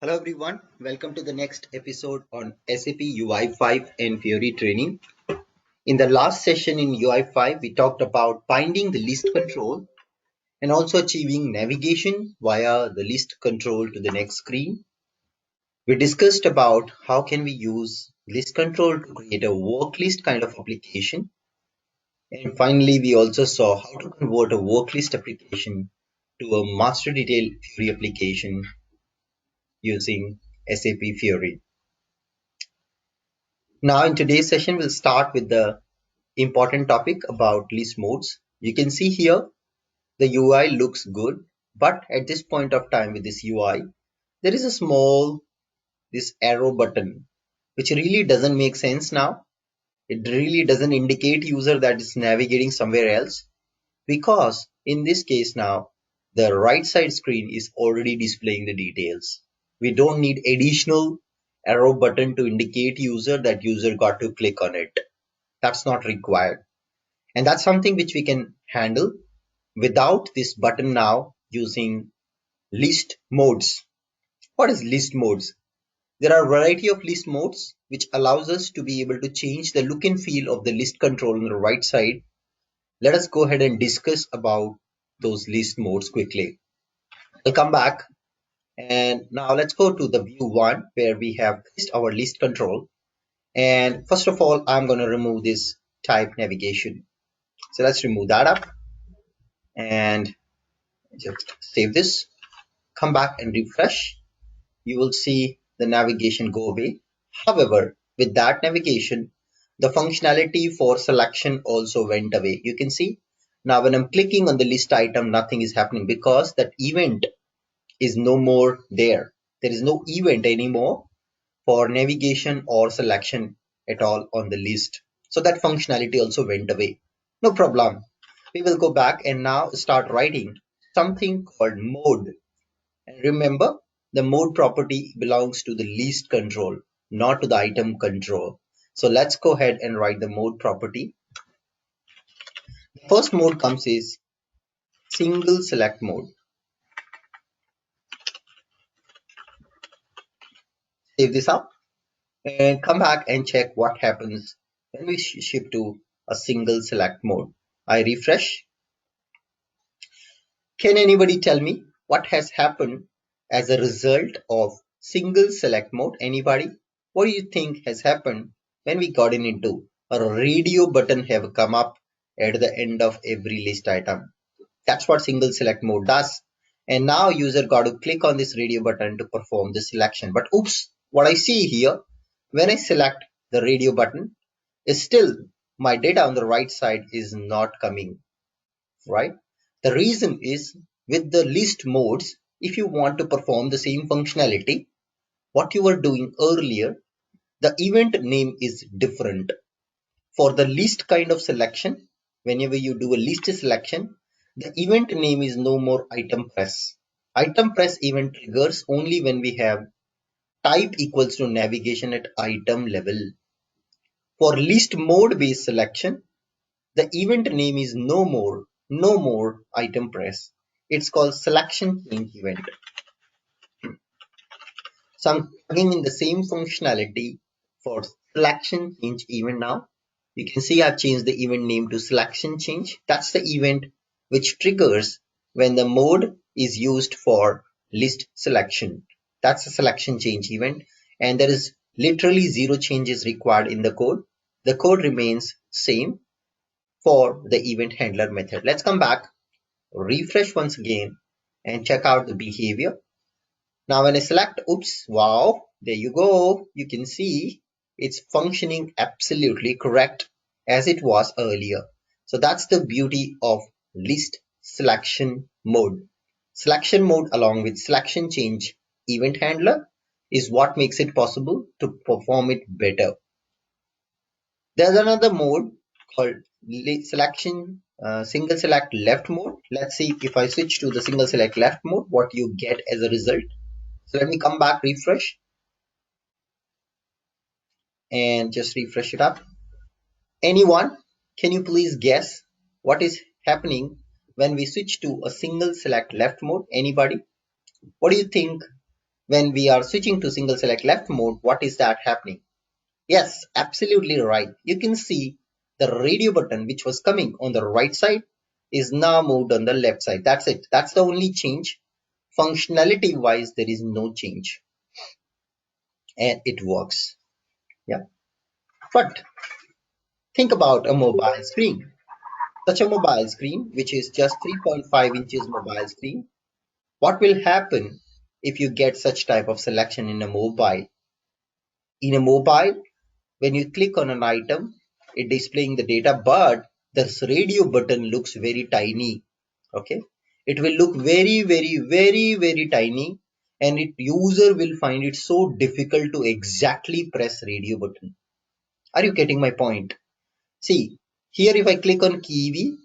Hello everyone, welcome to the next episode on SAP UI5 and Fiori training. In the last session in UI5, we talked about finding the list control and also achieving navigation via the list control to the next screen. We discussed about how can we use list control to create a work list kind of application. And finally, we also saw how to convert a work list application to a master detail Fiori application using SAP Fiori. Now in today's session, we'll start with the important topic about list modes. You can see here the UI looks good, but at this point of time with this UI, there is a small this arrow button which really doesn't make sense now. It really doesn't indicate user that is navigating somewhere else because in this case now the right side screen is already displaying the details. We don't need additional arrow button to indicate user that user got to click on it. That's not required. And that's something which we can handle without this button now using list modes. What is list modes? There are a variety of list modes which allows us to be able to change the look and feel of the list control on the right side. Let us go ahead and discuss about those list modes quickly. We'll come back and now let's go to the view one where we have our list control. And first of all, I'm going to remove this type navigation. So let's remove that up and just save this, come back and refresh. You will see the navigation go away. However, with that navigation, the functionality for selection also went away. You can see now when I'm clicking on the list item, nothing is happening because that event is no more there. There is no event anymore for navigation or selection at all on the list. So that functionality also went away. No problem. We will go back and now start writing something called mode. And remember, the mode property belongs to the list control, not to the item control. So let's go ahead and write the mode property. The first mode comes is single select mode. Save this up and come back and check what happens when we shift to a single select mode. I refresh. Can anybody tell me what has happened as a result of single select mode? Anybody? What do you think has happened when we got into a radio button have come up at the end of every list item? That's what single select mode does. And now user got to click on this radio button to perform the selection. But oops, what I see here, when I select the radio button, is still my data on the right side is not coming, right? The reason is with the list modes, if you want to perform the same functionality, what you were doing earlier, the event name is different. For the list kind of selection, whenever you do a list selection, the event name is no more item press. Item press event triggers only when we have type equals to navigation at item level. For list mode based selection, the event name is no more item press. It's called selection change event. So I'm plugging in the same functionality for selection change event now. You can see I've changed the event name to selection change. That's the event which triggers when the mode is used for list selection. That's a selection change event, and there is literally zero changes required in the code. The code remains same for the event handler method. Let's come back, refresh once again, and check out the behavior. Now when I select, oops, wow, there you go. You can see it's functioning absolutely correct as it was earlier. So that's the beauty of list selection mode. Selection mode along with selection change event handler is what makes it possible to perform it better. There's another mode called selection single select left mode. Let's see if I switch to the single select left mode, what you get as a result. So let me come back, refresh, and just refresh it up. Anyone, can you please guess what is happening when we switch to a single select left mode? Anybody? What do you think when we are switching to single select left mode, what is that happening? Yes, absolutely right. You can see the radio button which was coming on the right side is now moved on the left side. That's it. That's the only change. Functionality wise, there is no change and it works. Yeah. But think about a mobile screen. Such a mobile screen, which is just 3.5 inches mobile screen. What will happen if you get such type of selection in a mobile? In a mobile, when you click on an item, it displaying the data, but this radio button looks very tiny. Okay, it will look very tiny, and it user will find it so difficult to exactly press radio button. Are you getting my point? See, here if I click on kiwi,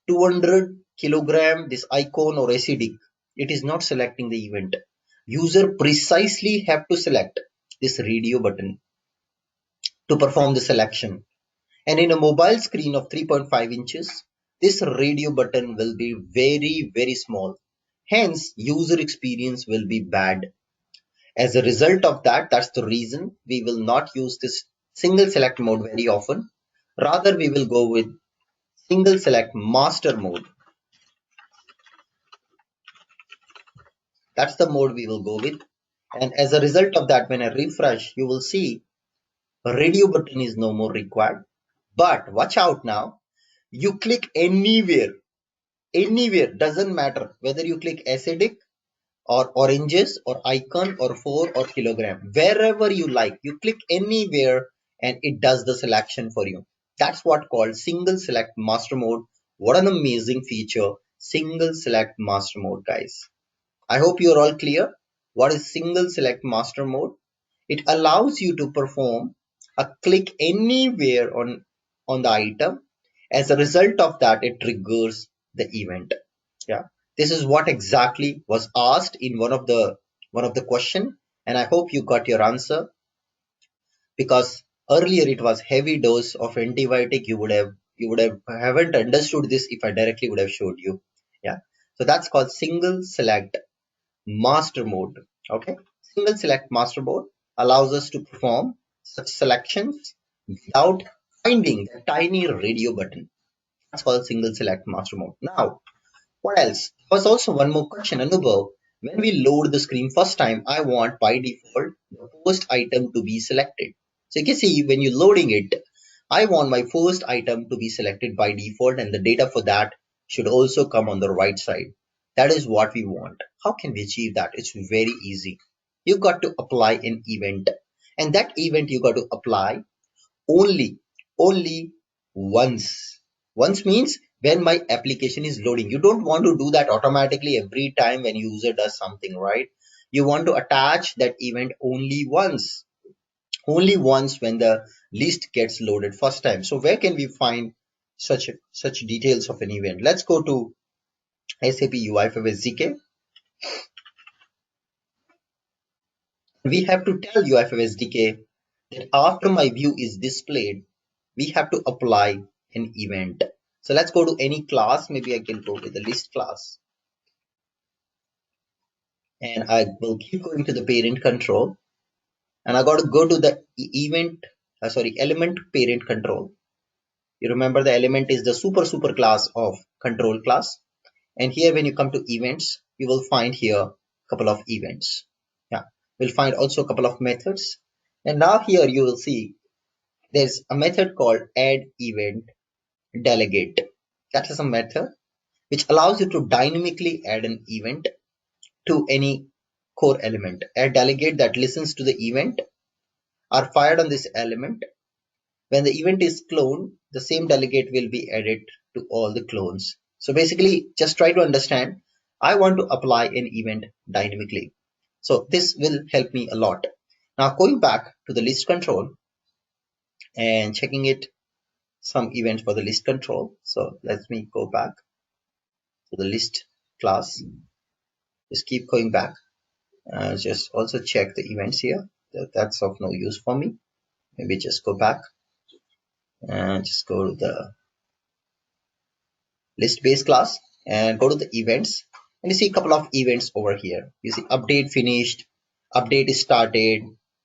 200 kilogram, this icon or acidic, it is not selecting the event. User precisely have to select this radio button to perform the selection. And in a mobile screen of 3.5 inches, this radio button will be very small. Hence, user experience will be bad. As a result of that, that's the reason we will not use this single select mode very often. Rather, we will go with single select master mode. That's the mode we will go with. And as a result of that, when I refresh, you will see a radio button is no more required. But watch out now. You click anywhere, doesn't matter whether you click acidic or oranges or icon or 4 or kilogram, wherever you like, you click anywhere and it does the selection for you. That's what called single select master mode. What an amazing feature, single select master mode, guys. I hope you're all clear. What is single select master mode? It allows you to perform a click anywhere on the item. As a result of that, it triggers the event. Yeah, this is what exactly was asked in one of the question, and I hope you got your answer, because earlier it was heavy dose of antibiotic. You would have haven't understood this if I directly would have showed you. Yeah, so that's called single select master mode. Okay, single select master mode allows us to perform such selections without finding the tiny radio button. That's called single select master mode. Now, what else? There was also one more question, Anubhav. When we load the screen first time, I want by default the first item to be selected. So you can see when you're loading it, I want my first item to be selected by default, and the data for that should also come on the right side. That is what we want. How can we achieve that? It's very easy. You got to apply an event, and that event you got to apply only only once. Once means when my application is loading. You don't want to do that automatically every time when user does something, right? You want to attach that event only once when the list gets loaded first time. So where can we find such details of an event? Let's go to SAP UI5 SDK. We have to tell UI5 SDK that after my view is displayed, we have to apply an event. So let's go to any class. Maybe I can go with the list class, and I will keep going to the parent control, and I got to go to the element parent control. You remember the element is the super class of control class. And here when you come to events, you will find here a couple of events. Yeah, we'll find also a couple of methods. And now here you will see there's a method called add event delegate. That is a method which allows you to dynamically add an event to any core element. A delegate that listens to the event are fired on this element. When the event is cloned, the same delegate will be added to all the clones. So basically, just try to understand. I want to apply an event dynamically. So this will help me a lot. Now going back to the list control and checking it, some events for the list control. So let me go back to the list class. Just keep going back. Just also check the events here. That's of no use for me. Maybe just go back and just go to the list base class and go to the events, and you see a couple of events over here. You see update finished, update is started,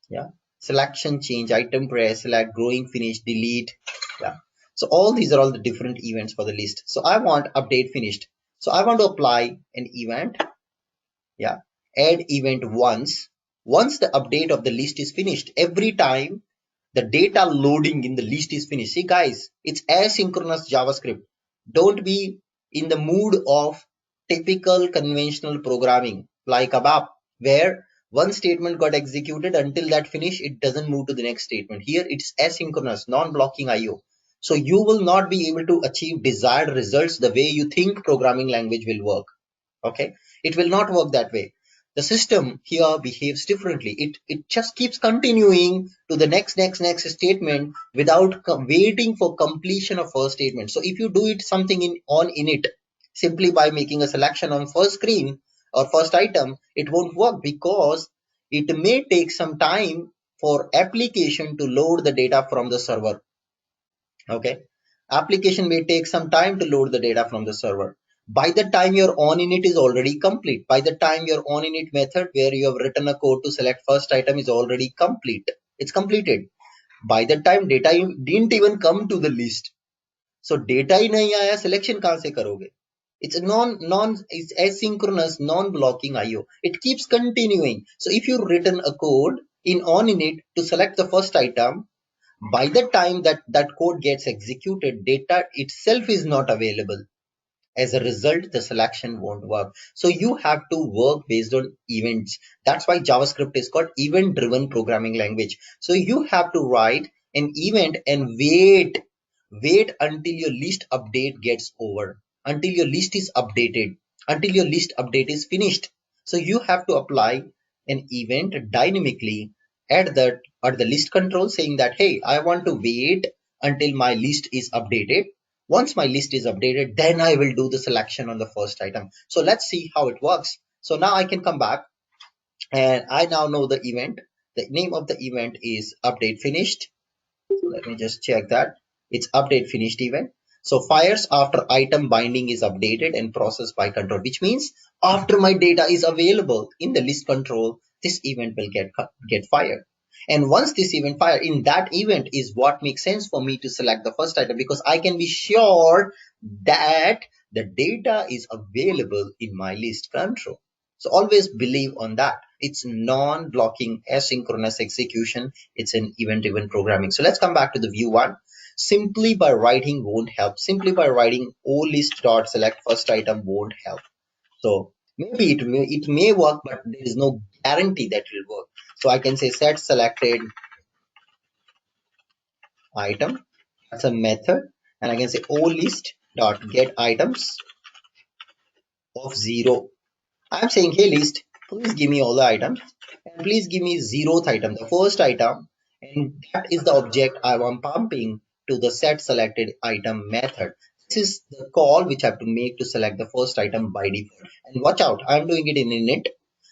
yeah, selection change, item press, select, growing, finish, delete, yeah. So all these are all the different events for the list. So I want update finished. So I want to apply an event, yeah, add event once the update of the list is finished. Every time the data loading in the list is finished. See guys, it's asynchronous JavaScript. Don't be in the mood of typical conventional programming like ABAP, where one statement got executed until that finish, it doesn't move to the next statement. Here it's asynchronous, non-blocking IO. So you will not be able to achieve desired results the way you think programming language will work. Okay, it will not work that way. The system here behaves differently. It just keeps continuing to the next statement without waiting for completion of first statement. So if you do it something in on init simply by making a selection on first screen or first item, it won't work because it may take some time for application to load the data from the server. Okay, application may take some time to load the data from the server. By the time your on init is already complete, by the time your on init method where you have written a code to select first item is already complete, it's completed. By the time data didn't even come to the list, so data ही नहीं आया, selection कहाँ से करोगे? It's a it's asynchronous non-blocking IO. It keeps continuing. So if you written a code in on init to select the first item, by the time that code gets executed, data itself is not available. As a result, the selection won't work. So you have to work based on events. That's why JavaScript is called event driven programming language. So you have to write an event and wait until your list update gets over, until your list is updated, until your list update is finished. So you have to apply an event dynamically at the list control, saying that, hey, I want to wait until my list is updated. Once my list is updated, then I will do the selection on the first item. So let's see how it works. So now I can come back and I now know the event. The name of the event is update finished. Let me just check that. It's update finished event. So fires after item binding is updated and processed by control, which means after my data is available in the list control, this event will get fired. And once this event fire, in that event is what makes sense for me to select the first item, because I can be sure that the data is available in my list control. So always believe on that. It's non-blocking asynchronous execution. It's an event-driven programming. So let's come back to the view one. Simply by writing won't help. Simply by writing olist.select first item won't help. So maybe it may work, but there is no guarantee that it will work. So I can say set selected item. That's a method. And I can say olist.get items of 0. I'm saying, hey list, please give me all the items and please give me 0th item, the first item, and that is the object I am pumping to the set selected item method. This is the call which I have to make to select the first item by default. And watch out, I'm doing it in init,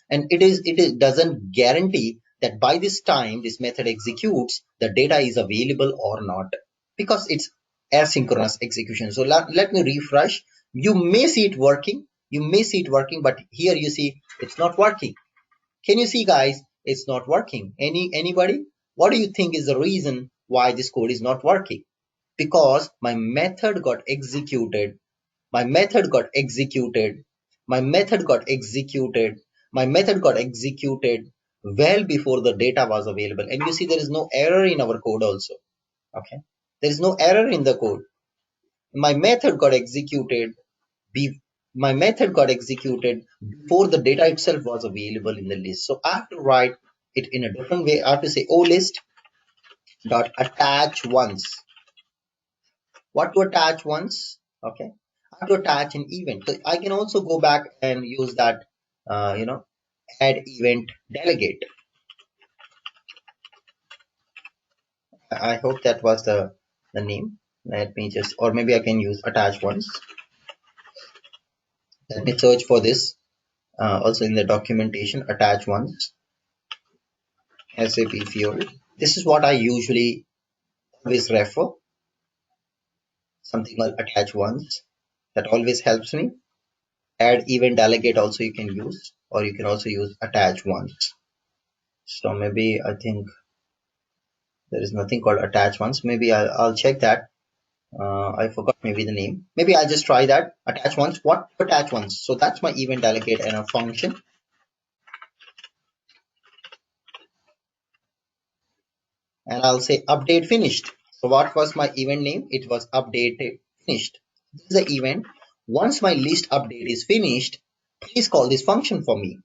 and it doesn't guarantee that by this time this method executes, the data is available or not, because it's asynchronous execution. So let me refresh. You may see it working, but here you see it's not working. Can you see guys, it's not working? Anybody, what do you think is the reason why this code is not working? Because my method got executed, my method got executed, my method got executed, my method got executed well before the data was available. And you see there is no error in our code also. Okay, there is no error in the code. My method got executed be my method got executed before the data itself was available in the list. So I have to write it in a different way. I have to say olist dot attach once. What to attach once? Okay, I have to attach an event. So I can also go back and use that, add event delegate. I hope that was the name. Let me just, or maybe I can use attach once. Let me search for this. Also in the documentation, attach once. SAP field. This is what I usually always refer. Something like attach once. That always helps me. Add event delegate also you can use, or you can also use attach once. So maybe I think there is nothing called attach once. Maybe I'll check that. I forgot maybe the name. Maybe I'll just try that. Attach once. What attach once? So that's my event delegate and a function. And I'll say update finished. So what was my event name? It was updated finished. This is the event. Once my list update is finished, please call this function for me.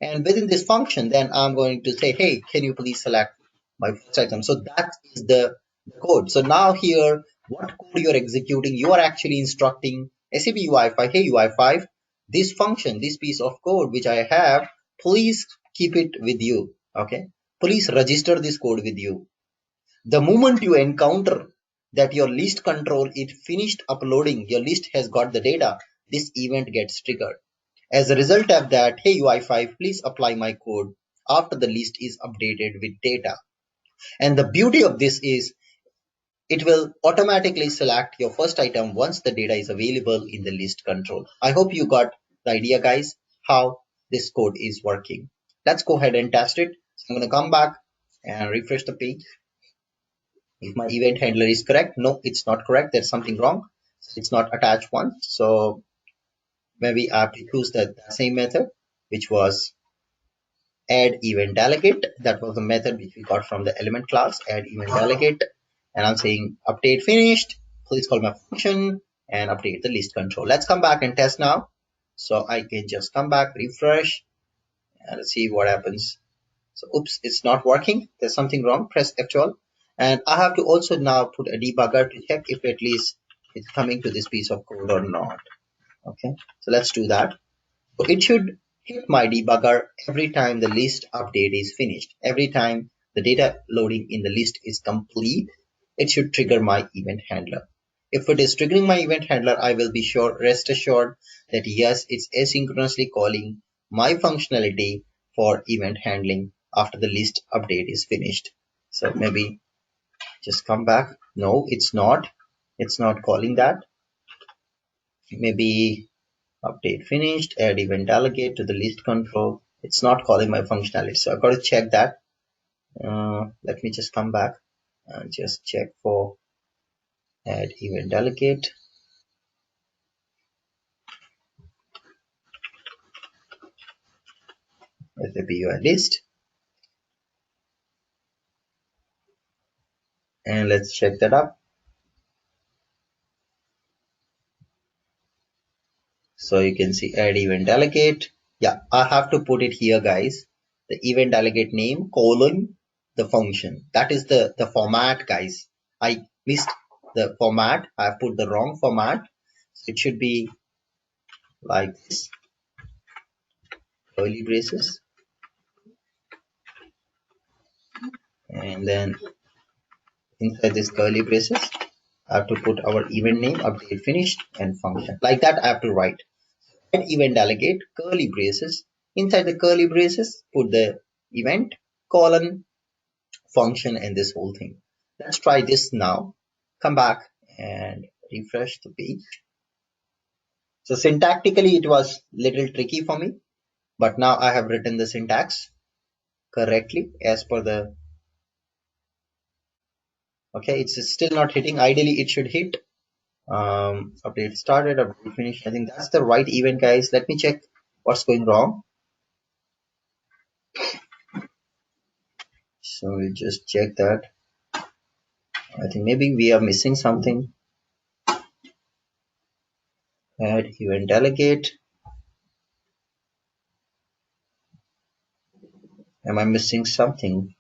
And within this function, then I'm going to say, hey, can you please select my first item? So that is the code. So now here, what code you're executing, you are actually instructing SAP UI5, hey UI5, this function, this piece of code which I have, please keep it with you. Okay. Please register this code with you. The moment you encounter that your list control it finished uploading, your list has got the data, this event gets triggered. As a result of that, hey UI5, please apply my code after the list is updated with data. And the beauty of this is it will automatically select your first item once the data is available in the list control. I hope you got the idea, guys, how this code is working. Let's go ahead and test it. So I'm going to come back and refresh the page. If my event handler is correct, no, it's not correct. There's something wrong. It's not attached one. So maybe I have to use the same method, which was add event delegate. That was the method which we got from the element class, add event delegate. And I'm saying update finished. Please call my function and update the list control. Let's come back and test now. So I can just come back, refresh, and see what happens. So oops, it's not working. There's something wrong. Press F12. And I have to also now put a debugger to check if at least it's coming to this piece of code or not. Okay, so let's do that. So it should hit my debugger every time the list update is finished. Every time the data loading in the list is complete, it should trigger my event handler. If it is triggering my event handler, I will be sure, rest assured that yes, it's asynchronously calling my functionality for event handling after the list update is finished. So maybe just come back. No, it's not. It's not calling that. Maybe update finished, add event delegate to the list control. It's not calling my functionality. So I've got to check that. Let me just come back and just check for add event delegate. SAP UI list. And let's check that up. So you can see add event delegate. Yeah, I have to put it here, guys. The event delegate name colon the function. That is the format, guys. I missed the format. I have put the wrong format. So it should be like this, curly braces, and then inside this curly braces, I have to put our event name, update finished, and function. Like that, I have to write. Add event delegate, curly braces. Inside the curly braces, put the event, colon, function, and this whole thing. Let's try this now. Come back and refresh the page. So syntactically, it was little tricky for me, but now I have written the syntax correctly as per the, okay, it's still not hitting. Ideally, it should hit. Update started, update finished. I think that's the right event, guys. Let me check what's going wrong. So we just check that. I think maybe we are missing something. Add event delegate. Am I missing something?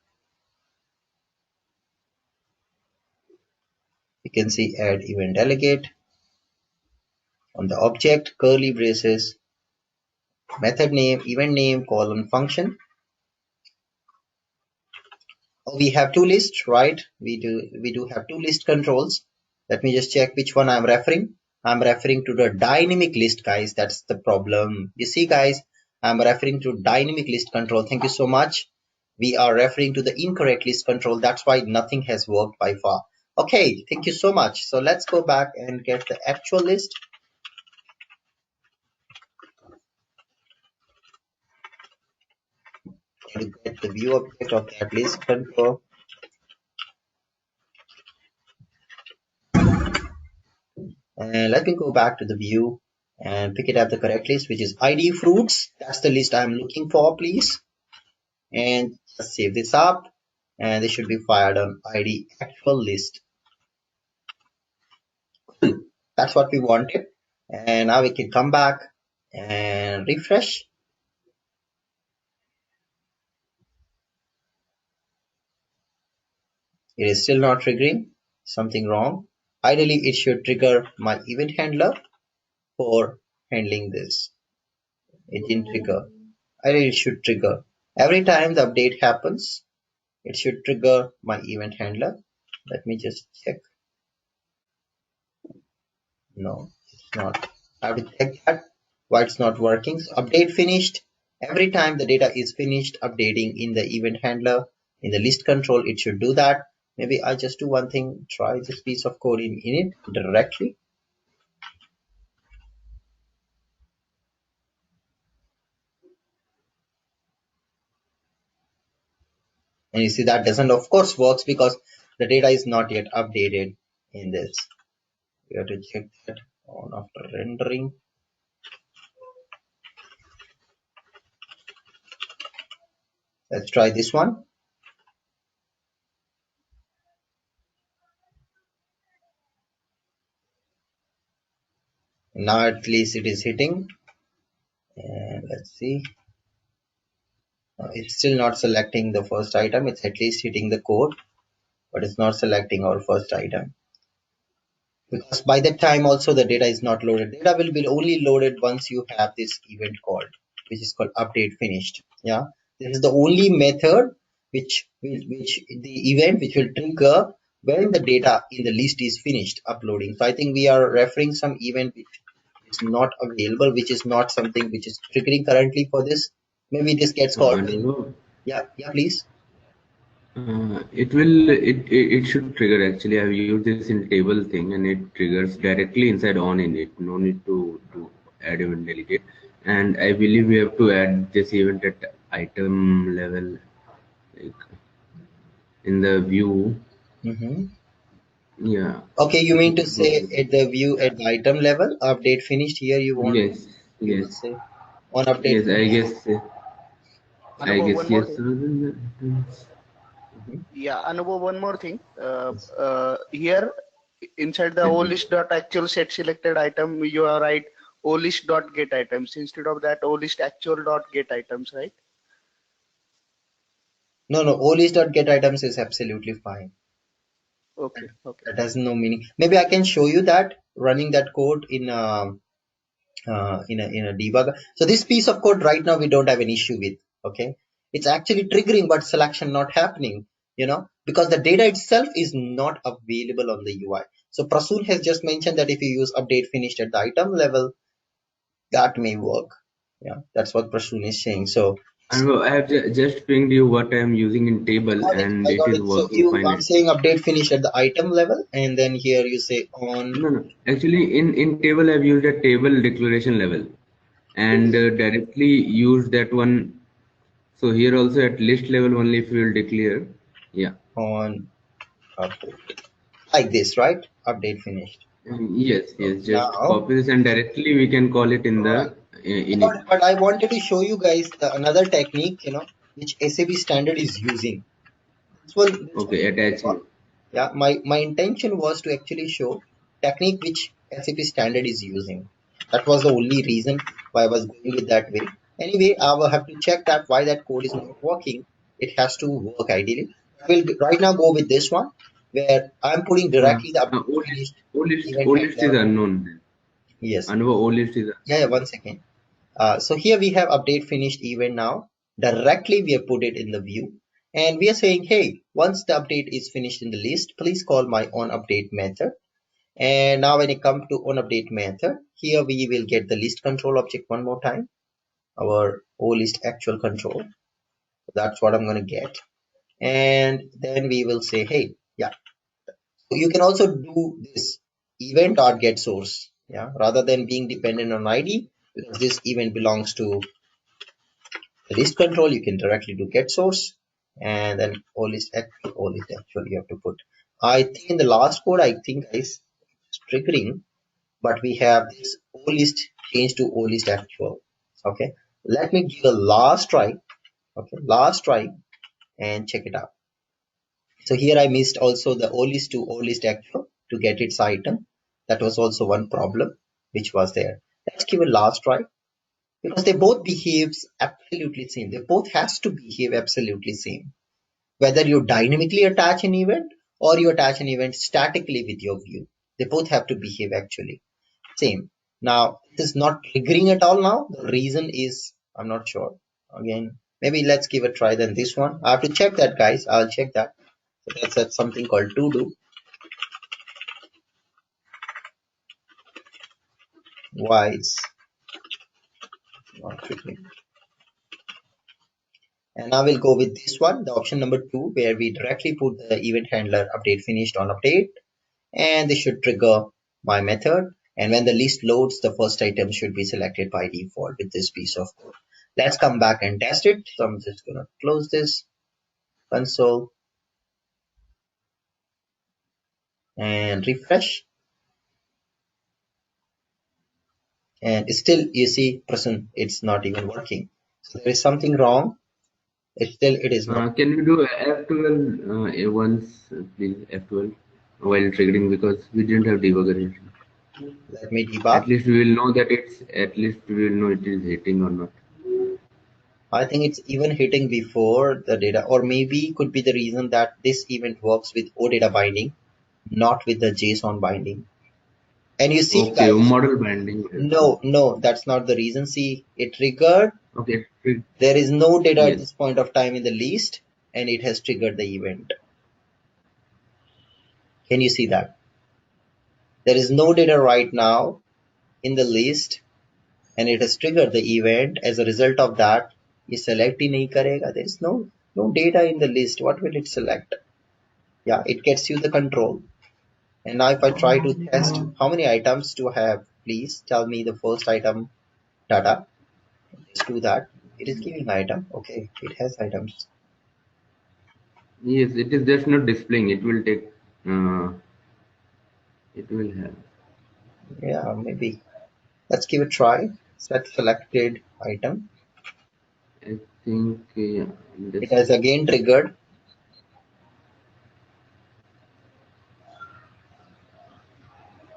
You can see add event delegate on the object, curly braces, method name, event name, colon, function. We have two lists, right? We do have two list controls. Let me just check which one I'm referring. I'm referring to the dynamic list, guys. That's the problem. You see, guys, I'm referring to dynamic list control. Thank you so much. We are referring to the incorrect list control. That's why nothing has worked by far. Okay, thank you so much. So let's go back and get the actual list. try to get the view object of that list control. And let me go back to the view and pick it up the correct list, which is ID fruits. That's the list I'm looking for, please. And just save this up, and this should be fired on ID actual list. That's what we wanted. And now we can come back and refresh. It is still not triggering. Something wrong. Ideally, it should trigger my event handler for handling this. It didn't trigger. Ideally, it should trigger. Every time the update happens, it should trigger my event handler. Let me just check. No, it's not. I have to check that why it's not working. So update finished. Every time the data is finished updating in the event handler, in the list control, it should do that. Maybe I just do one thing, try this piece of code in it directly. And you see that doesn't of course works because the data is not yet updated in this. We have to check that on after rendering. Let's try this one. Now at least it is hitting. And let's see. It's still not selecting the first item. It's at least hitting the code, but it's not selecting our first item. Because by that time also the data is not loaded. Data will be only loaded once you have this event called, which is called update finished. Yeah, this is the only method which the event which will trigger when the data in the list is finished uploading. So I think we are referring some event which is not available, which is not something which is triggering currently for this. Maybe this gets called. Yeah, please. It should trigger actually. I've used this in table thing and it triggers directly inside on in it. No need to add event delegate. And I believe we have to add this event at item level, like in the view. Yeah. Okay, you mean to say at the view at the item level, update finished here you want Yes. you will Yes. say on update Yes. I finished. guess. I Anubhav, guess one more yes. thing. Yeah, Anubhav, one more thing. Yes. Here inside the olist dot actual set selected item, you are right. Olist dot get items instead of that olist actual dot get items, right? No, olist.get items is absolutely fine. Okay. Okay. That has no meaning. Maybe I can show you that running that code in a debugger. So this piece of code right now we don't have an issue with. Okay, it's actually triggering, but selection not happening. Because the data itself is not available on the UI. So Prasoon has just mentioned that if you use update finished at the item level, that may work. Yeah, that's what Prasoon is saying. So I have just pinged you what I am using in table got it. and I it got is it. So working you fine. are saying update finish at the item level, and then here you say on. No. Actually, in table I've used a table declaration level and directly used that one. So here also at list level only if you will declare. Yeah. On update like this, right? Update finished. Yes. So Yes. Just now, copy this and directly we can call it in the right. init. But I wanted to show you guys another technique, which SAP standard is using. This one Okay. may Attaching. work. Yeah, my intention was to actually show technique which SAP standard is using. That was the only reason why I was going with that way. Anyway, I will have to check that why that code is not working. It has to work ideally. I will right now go with this one where I'm putting directly the update finished event O list is handler. unknown. Yes. Another O list is Yeah, one second. So here we have update finished event now. Directly we have put it in the view. And we are saying, hey, once the update is finished in the list, please call my onUpdate method. And now when it comes to onUpdate method, here we will get the list control object one more time, our OList actual control. That's what I'm going to get. And then we will say, hey, yeah. So you can also do this event.get source, yeah, rather than being dependent on ID because this event belongs to the list control, you can directly do get source, and then all list actual you have to put. I think in the last code, I think is triggering, but we have this O list changed to O list actual. Okay, let me give a last try. Okay, last try and check it out. So here I missed also the O list to O list actual to get its item. That was also one problem which was there. Let's give a last try because they both behaves absolutely same. They both has to behave absolutely same. Whether you dynamically attach an event or you attach an event statically with your view, they both have to behave actually same. Now it is not triggering at all now. The reason is I'm not sure. Again, maybe let's give a try then this one. I have to check that, guys. I'll check that. So that's something called to do. Why it's not triggering. And I will go with this one, the option number 2, where we directly put the event handler update finished on update, and this should trigger my method. And when the list loads, the first item should be selected by default with this piece of code. Let's come back and test it. So I'm just gonna close this console and refresh. And still you see person, it's not even working. So there is something wrong. It is not. Can we do F12 once, please, F12 while triggering because we didn't have debugger here. Let me At debug. least we will know that at least we will know it is hitting or not. I think it's even hitting before the data, or maybe could be the reason that this event works with OData binding, not with the JSON binding. And you see, Okay, guys, model binding. no, that's not the reason. See, it triggered. Okay, There is no data at yes. this point of time in the list, and it has triggered the event. Can you see that? There is no data right now in the list, and it has triggered the event. As a result of that, ये select ही नहीं करेगा. There is no data in the list. What will it select? Yeah, it gets you the control. And now if I try to test how many items do I have, please tell me the first item data. Let's do that. It is giving item. Okay, it has items. Yes, it is just not displaying. It will take. It will have. Yeah, maybe. Let's give it a try. Set selected item. I think yeah, It this. has again triggered.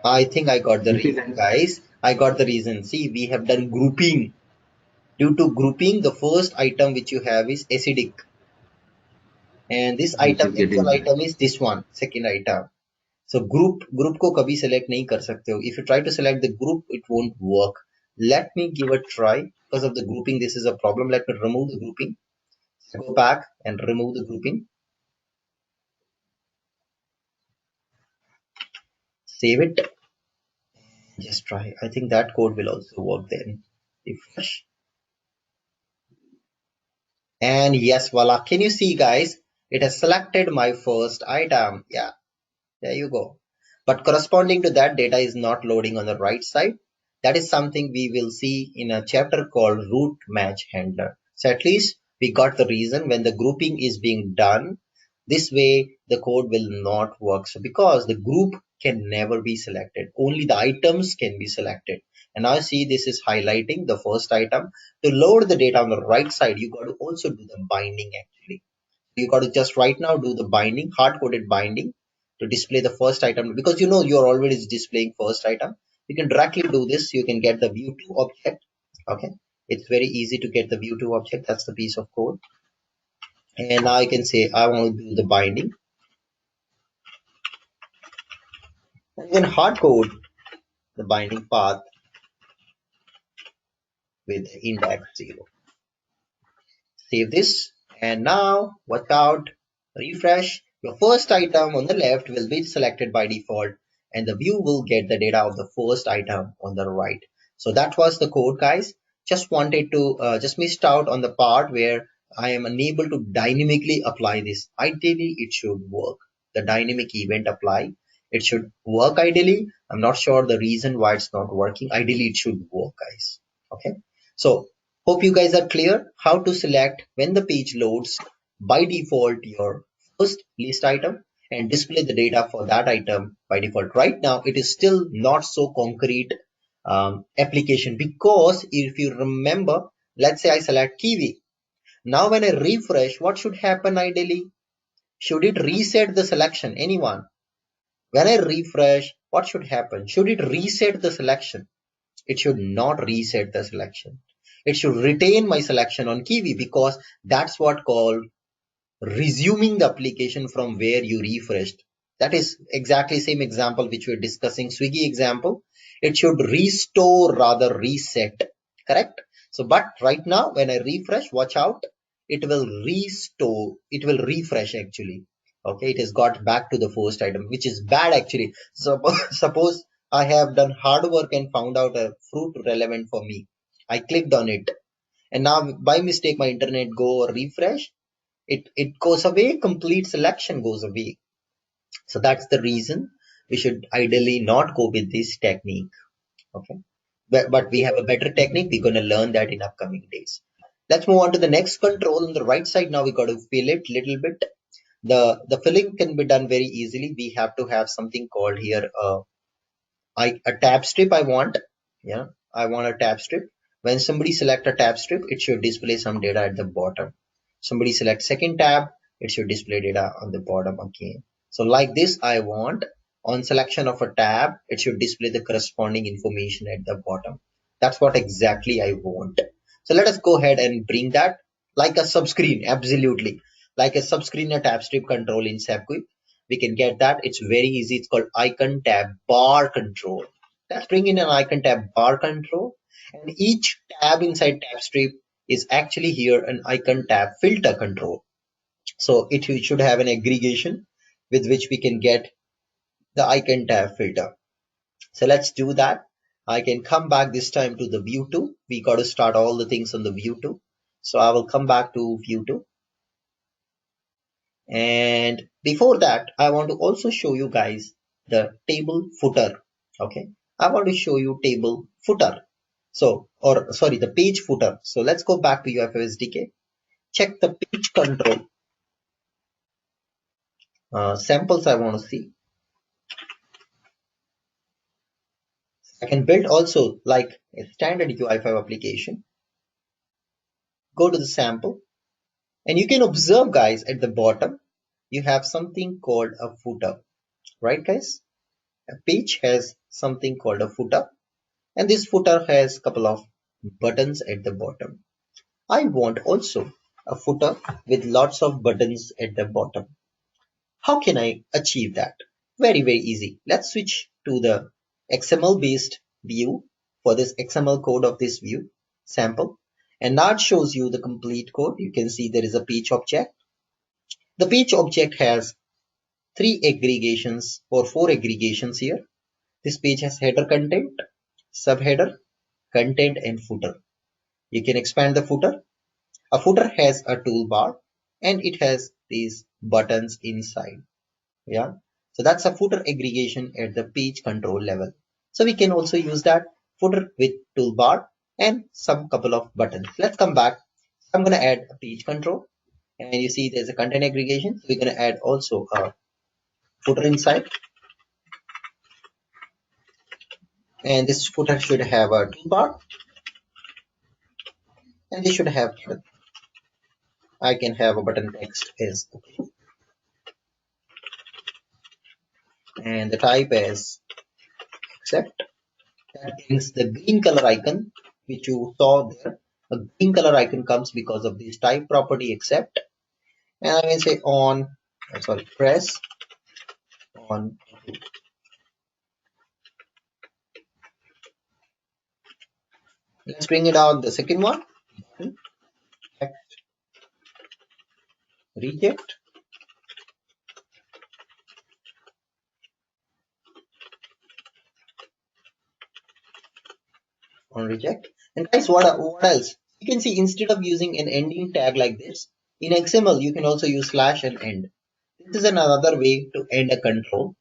I think I got the You see reason, that? guys. I got the reason. See, we have done grouping. Due to grouping, the first item which you have is acidic. And this Which item, is actual getting. item is this one, second item. So group को कभी select नहीं कर सकते हो. If you try to select the group, it won't work. Let me give a try. Because of the grouping, this is a problem. Let me remove the grouping. Go back and remove the grouping. Save it. Just try. I think that code will also work then. Refresh. And yes, voila. Can you see, guys? It has selected my first item. Yeah, there you go. But corresponding to that, data is not loading on the right side. That is something we will see in a chapter called root match handler. So at least we got the reason when the grouping is being done. This way the code will not work. So because the group can never be selected, only the items can be selected. And now see this is highlighting the first item. To load the data on the right side, you got to also do the binding actually. You got to just right now do the binding, hard-coded binding to display the first item because you know you're already displaying first item. You can directly do this. You can get the view to object. Okay, it's very easy to get the view to object. That's the piece of code. And now I can say I want to do the binding and then hard code the binding path with index 0. Save this, and now watch out, refresh. Your first item on the left will be selected by default, and the view will get the data of the first item on the right. So that was the code, guys. Just wanted to just missed out on the part where I am unable to dynamically apply this. Ideally it should work, the dynamic event apply, it should work ideally. I'm not sure the reason why it's not working. Ideally it should work, guys. Okay, so Hope you guys are clear how to select when the page loads by default your first list item and display the data for that item by default. Right now, it is still not so concrete application, because if you remember, let's say I select Kiwi. Now when I refresh, what should happen ideally? Should it reset the selection? Anyone? When I refresh, what should happen? Should it reset the selection? It should not reset the selection. It should retain my selection on Kiwi, because that's what called resuming the application from where you refreshed. That is exactly same example which we're discussing, Swiggy example. It should restore rather reset, correct? So, but right now when I refresh, watch out, it will restore, it will refresh actually. Okay, it has got back to the first item, which is bad actually. So suppose I have done hard work and found out a fruit relevant for me. I clicked on it and now by mistake my internet go or refresh, it goes away, complete selection goes away. So that's the reason we should ideally not go with this technique. Okay, but we have a better technique, we're going to learn that in upcoming days. Let's move on to the next control on the right side. Now we got to fill it little bit. The filling can be done very easily. We have to have something called here a tab strip. I want a tab strip. When somebody select a tab strip, it should display some data at the bottom. Somebody select second tab, it should display data on the bottom again. So like this, I want on selection of a tab, it should display the corresponding information at the bottom. That's what exactly I want. So let us go ahead and bring that like a subscreen, absolutely. Like a subscreen, a tab strip control in SAP UI. We can get that. It's very easy. It's called icon tab bar control. Let's bring in an icon tab bar control. And each tab inside tab strip is actually here an icon tab filter control. So it should have an aggregation with which we can get the icon tab filter. So let's do that. I can come back this time to the view 2. We got to start all the things on the view 2. So I will come back to view 2. And before that, I want to also show you guys the table footer. Okay. I want to show you table footer. So, or sorry, the page footer. So let's go back to UI5 SDK. Check the page control. Samples I want to see. I can build also like a standard UI5 application. Go to the sample and you can observe guys at the bottom, you have something called a footer, right guys? A page has something called a footer and this footer has a couple of buttons at the bottom. I want also a footer with lots of buttons at the bottom. How can I achieve that? Very, very easy. Let's switch to the XML based view for this XML code of this view sample. And now it shows you the complete code. You can see there is a page object. The page object has three aggregations or four aggregations here. This page has header content, subheader, content, and footer. You can expand the footer. A footer has a toolbar and it has these buttons inside. Yeah, so that's a footer aggregation at the page control level. So we can also use that footer with toolbar and some couple of buttons. Let's come back. I'm going to add a page control and you see there's a content aggregation. So we're going to add also a footer inside, and this footer should have a toolbar and this should have, I can have a button text is okay, and the type is accept. That brings the green color icon which you saw there. A green color icon comes because of this type property accept. And I can say on, sorry, press on. Let's bring it out the second one. Reject on reject. And guys, what else? You can see instead of using an ending tag like this, in XML you can also use slash and end. This is another way to end a control.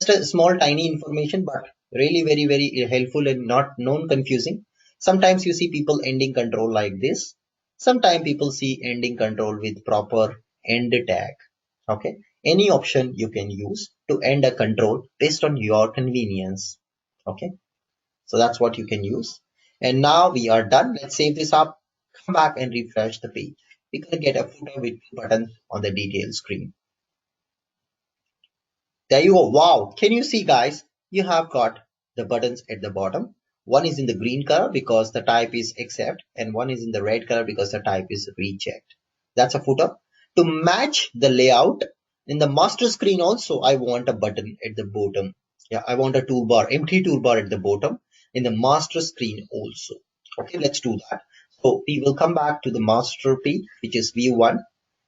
Just a small tiny information, but really very helpful and not non confusing. Sometimes you see people ending control like this. Sometimes people see ending control with proper end tag. Okay, any option you can use to end a control based on your convenience. Okay, so that's what you can use. And now we are done. Let's save this up, come back and refresh the page. We're going to get a footer with two buttons on the detail screen. There you go. Wow. Can you see, guys? You have got the buttons at the bottom. One is in the green color because the type is accept, and one is in the red color because the type is reject. That's a footer. To match the layout in the master screen also, I want a button at the bottom. Yeah, I want a toolbar, empty toolbar at the bottom in the master screen also. Okay, let's do that. So we will come back to the master page, which is view one,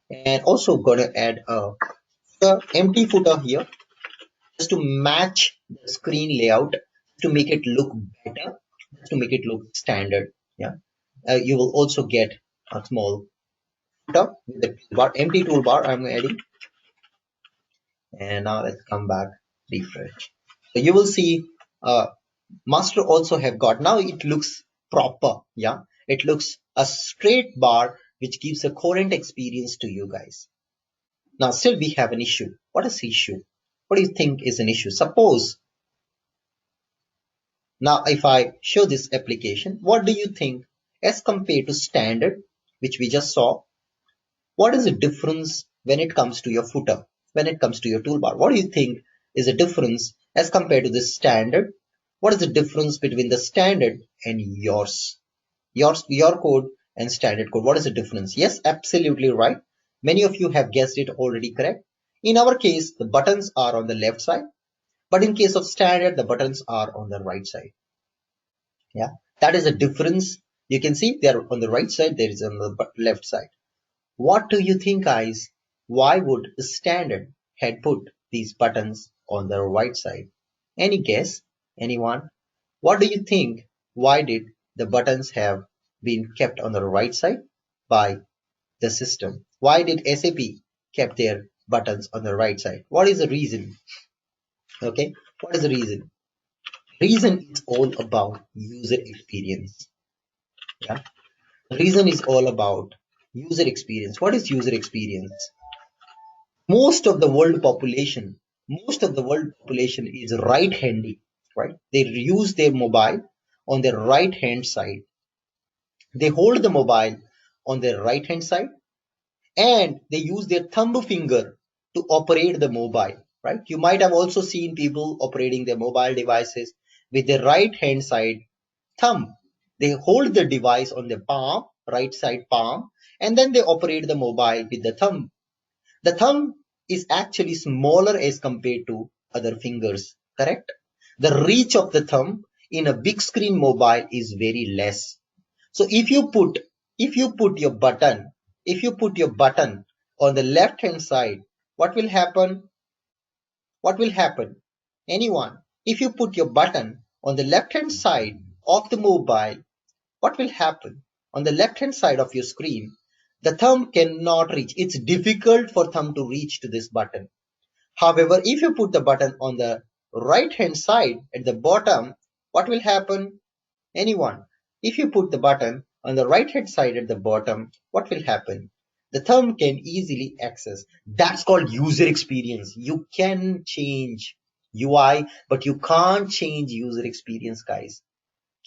and also gonna add a empty footer here just to match the screen layout, to make it look better, to make it look standard. Yeah, you will also get a small footer with the toolbar, empty toolbar I'm adding. And now let's come back, refresh. So you will see master also have got, now it looks proper. Yeah, it looks a straight bar which gives a coherent experience to you guys. Now still we have an issue. What is the issue? What do you think is an issue? Suppose now if I show this application, what do you think as compared to standard, which we just saw, what is the difference when it comes to your footer, when it comes to your toolbar? What do you think is the difference as compared to the standard? What is the difference between the standard and yours? Your code and standard code. What is the difference? Yes, absolutely right. Many of you have guessed it already correct. In our case, the buttons are on the left side, but in case of standard, the buttons are on the right side. Yeah, that is a difference. You can see they are on the right side, there is on the left side. What do you think, guys? Why would the standard had put these buttons on the right side? Any guess? Anyone? What do you think? Why did the buttons have been kept on the right side by the system? Why did SAP kept their buttons on the right side? What is the reason? Okay, what is the reason? Reason is all about user experience. Yeah, reason is all about user experience. What is user experience? Most of the world population, most of the world population is right-handy, right? They use their mobile on their right hand side. They hold the mobile on their right hand side and they use their thumb finger to operate the mobile, right? You might have also seen people operating their mobile devices with their right hand side thumb. They hold the device on the palm, right side palm, and then they operate the mobile with the thumb. The thumb is actually smaller as compared to other fingers, correct? The reach of the thumb in a big screen mobile is very less. So if you put your button, if you put your button on the left hand side, what will happen? What will happen? Anyone? If you put your button on the left hand side of the mobile, what will happen? On the left hand side of your screen, the thumb cannot reach. It's difficult for thumb to reach to this button. However, if you put the button on the right hand side at the bottom, what will happen? Anyone? If you put the button on the right hand side at the bottom, what will happen? The thumb can easily access. That's called user experience. You can change UI, but you can't change user experience, guys.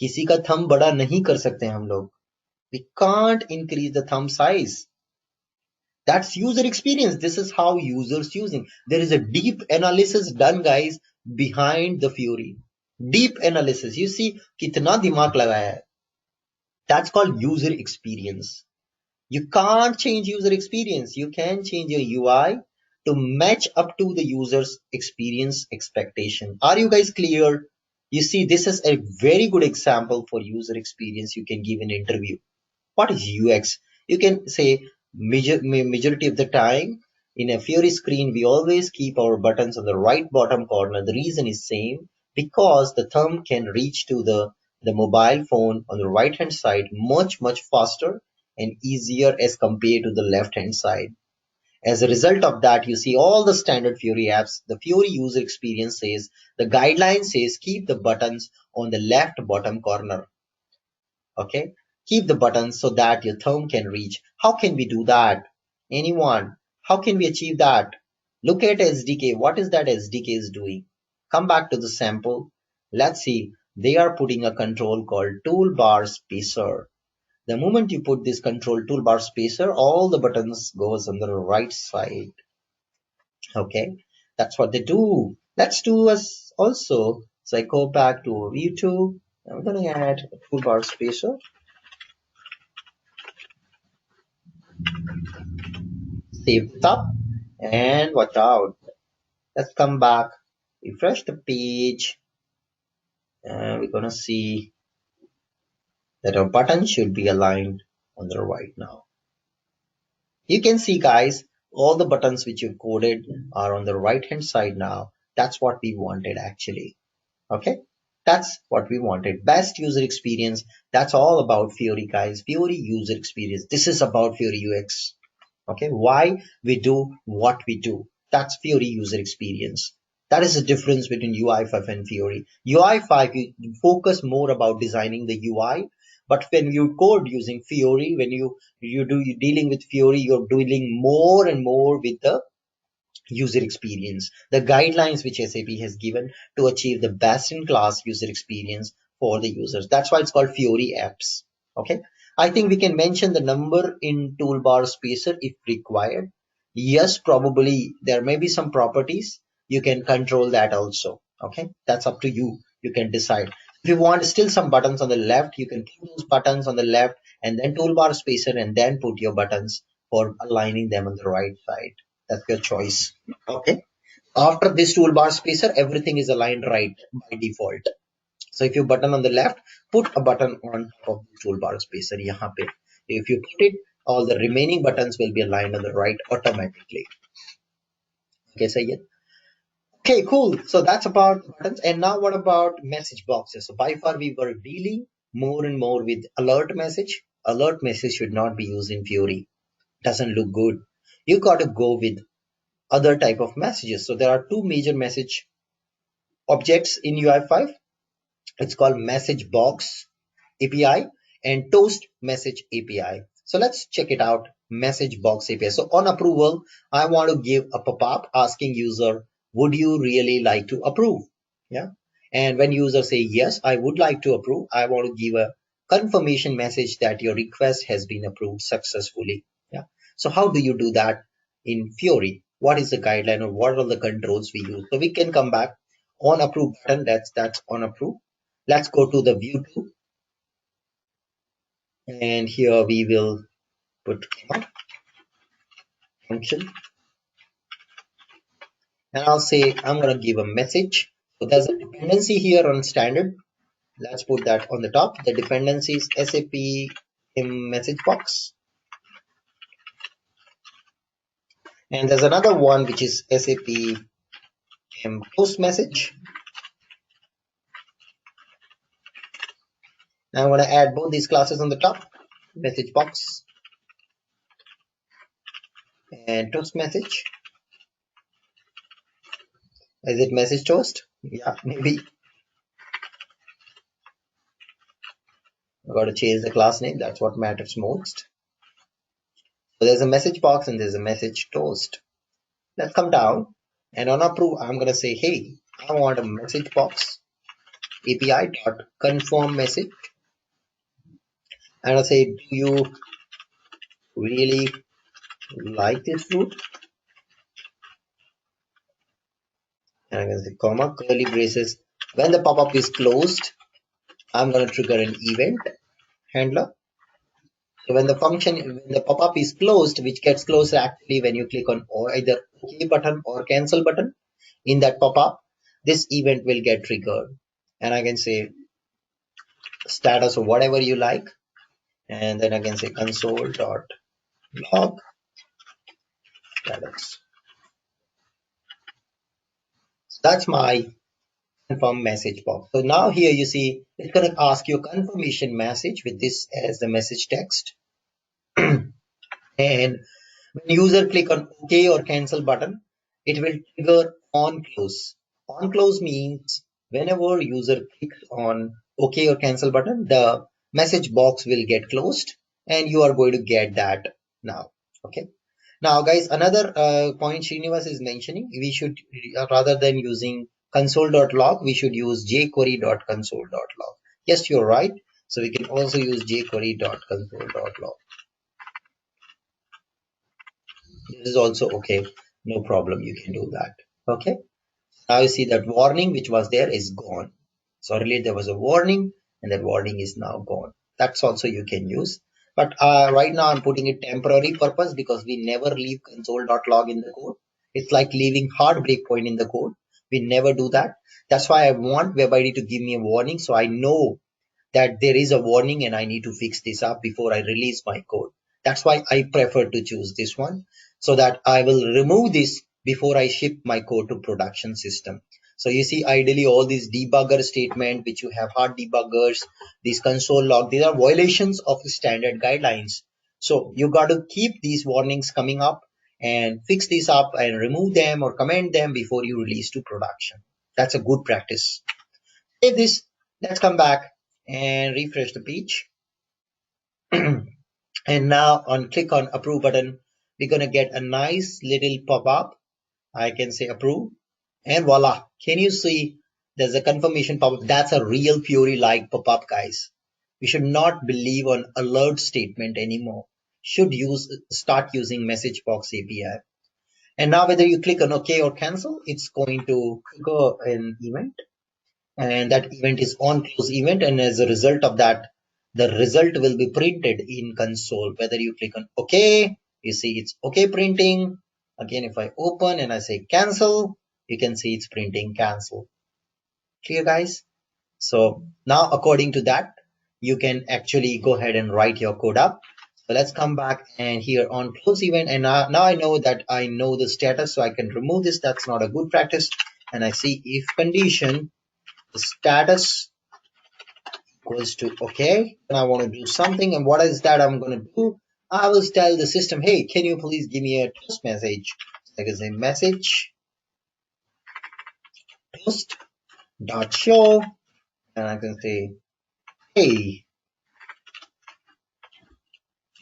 किसी का thumb बड़ा नहीं कर सकते हम लोग. We can't increase the thumb size. That's user experience. This is how users using. There is a deep analysis done, guys, behind the Fury. Deep analysis. You see कितना दिमाग लगाया है. That's called user experience. You can't change user experience. You can change your UI to match up to the user's experience expectation. Are you guys clear? You see, this is a very good example for user experience you can give in interview. What is UX? You can say majority of the time in a Fury screen, we always keep our buttons on the right bottom corner. The reason is same, because the thumb can reach to the mobile phone on the right hand side much faster and easier as compared to the left hand side. As a result of that, you see all the standard Fury apps, the Fury user experience says, the guideline says keep the buttons on the left bottom corner. Okay, keep the buttons so that your thumb can reach. How can we do that? Anyone? How can we achieve that? Look at SDK. What is that SDK is doing? Come back to the sample. Let's see. They are putting a control called toolbar spacer. The moment you put this control toolbar spacer, all the buttons goes on the right side. Okay, that's what they do. Let's do us also. So I go back to view 2. I'm going to add a toolbar spacer. Save it up and watch out. Let's come back, refresh the page, and we're gonna see that our button should be aligned on the right now. You can see guys, all the buttons which you've coded are on the right hand side now. That's what we wanted actually. Okay, that's what we wanted. Best user experience. That's all about Fiori guys. Fiori user experience. This is about Fiori UX. Okay, why we do what we do. That's Fiori user experience. That is the difference between UI5 and Fiori. UI5, you focus more about designing the UI, but when you code using Fiori, when you're dealing with Fiori, you're dealing more and more with the user experience, the guidelines which SAP has given to achieve the best in class user experience for the users. That's why it's called Fiori apps. Okay, I think we can mention the number in toolbar spacer if required. Yes, probably there may be some properties you can control that also. Okay, that's up to you. You can decide. If you want still some buttons on the left, you can put those buttons on the left and then toolbar spacer and then put your buttons for aligning them on the right side. That's your choice. Okay. After this toolbar spacer, everything is aligned right by default. So if you button on the left, put a button on top of the toolbar spacer. Yahan pe. If you put it, all the remaining buttons will be aligned on the right automatically. Okay, so yeah. Okay, cool. So that's about buttons. And now what about message boxes? So by far we were dealing more and more with alert message. Alert message should not be used in Fury. Doesn't look good. You got to go with other type of messages. So there are two major message objects in UI5. It's called message box API and toast message API. So let's check it out. Message box API. So on approval, I want to give a pop-up asking user, would you really like to approve? Yeah. And when user say yes, I would like to approve, I want to give a confirmation message that your request has been approved successfully. Yeah. So how do you do that in Fiori? What is the guideline or what are the controls we use? So we can come back on approve button. That's on approve. Let's go to the view 2 and here we will put function and I'll say I'm going to give a message. So there's a dependency here on standard. Let's put that on the top. The dependency is SAP in message box. And there's another one which is SAP in post message. Now I'm going to add both these classes on the top, message box and toast message. Is it message toast? Yeah, maybe. I've got to change the class name. That's what matters most. So there's a message box and there's a message toast. Let's come down and on approve, I'm going to say, hey, I want a message box API dot confirm message. And I'll say, do you really like this fruit? And I'm going to say, comma, curly braces. When the pop-up is closed, I'm going to trigger an event handler. So when the pop-up is closed, which gets closed actually when you click on or either OK button or cancel button in that pop-up, this event will get triggered. And I can say status or whatever you like. And then I can say console.log status. So that's my confirm message box. So now here you see it's going to ask you a confirmation message with this as the message text. And when user click on OK or cancel button, it will trigger on close. On close means whenever user clicks on OK or cancel button, the message box will get closed, and you are going to get that now. Okay. Now, guys, another point Srinivas is mentioning, we should, rather than using console.log, we should use jquery.console.log. Yes, you're right. So we can also use jquery.console.log. This is also okay. No problem. You can do that. Okay. Now you see that warning which was there is gone. So earlier there was a warning and that warning is now gone. That's also you can use. But right now I'm putting it temporary purpose because we never leave console.log in the code. It's like leaving hard breakpoint in the code. We never do that. That's why I want WebID to give me a warning so I know that there is a warning and I need to fix this up before I release my code. That's why I prefer to choose this one so that I will remove this before I ship my code to production system. So you see, ideally all these debugger statement, which you have hard debuggers, these console log, these are violations of the standard guidelines. So you got to keep these warnings coming up and fix these up and remove them or comment them before you release to production. That's a good practice. Save this. Let's come back and refresh the page. And now click on approve button, we're going to get a nice little pop-up. I can say approve and voila. Can you see there's a confirmation pop-up? That's a real Fury like pop-up, guys. We should not believe on alert statement anymore. Should start using message box API. And now whether you click on OK or cancel, it's going to trigger an event, and that event is on close event, and as a result of that the result will be printed in console. Whether you click on OK, you see it's OK printing. Again, if I open and I say cancel, you can see it's printing cancel. Clear, guys? So now according to that you can actually go ahead and write your code up. So let's come back and here on close event, and now I know that I know the status, so I can remove this. That's not a good practice. And I see if condition the status equals to okay, and I want to do something, and what is that I'm going to do? I will tell the system, hey, can you please give me a toast message? So I can say message toast dot show, and I can say, hey,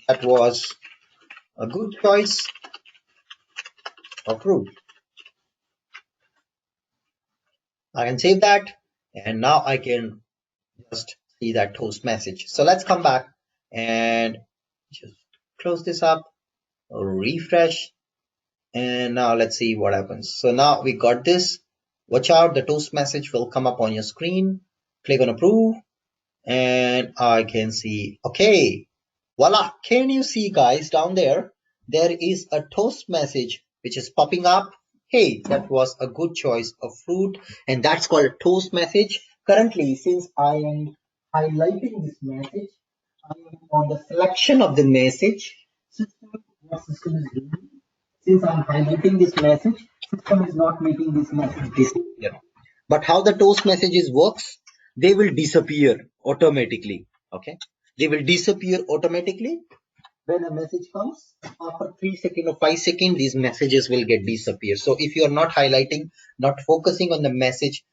that was a good choice, approved. I can save that, and now I can just see that toast message. So let's come back and just close this up, refresh, and now let's see what happens. So now we got this. Watch out, the toast message will come up on your screen. Click on approve, and I can see, okay, voila. Can you see, guys, down there, there is a toast message which is popping up. Hey, that was a good choice of fruit, and that's called a toast message. Currently, since I am highlighting this message, I am on the selection of the message. What system is doing? Since I'm highlighting this message, system is not making this message disappear. But how the toast messages works, they will disappear automatically. Okay, they will disappear automatically when a message comes. After 3 seconds or 5 seconds, these messages will get disappear. So if you are not highlighting, not focusing on the message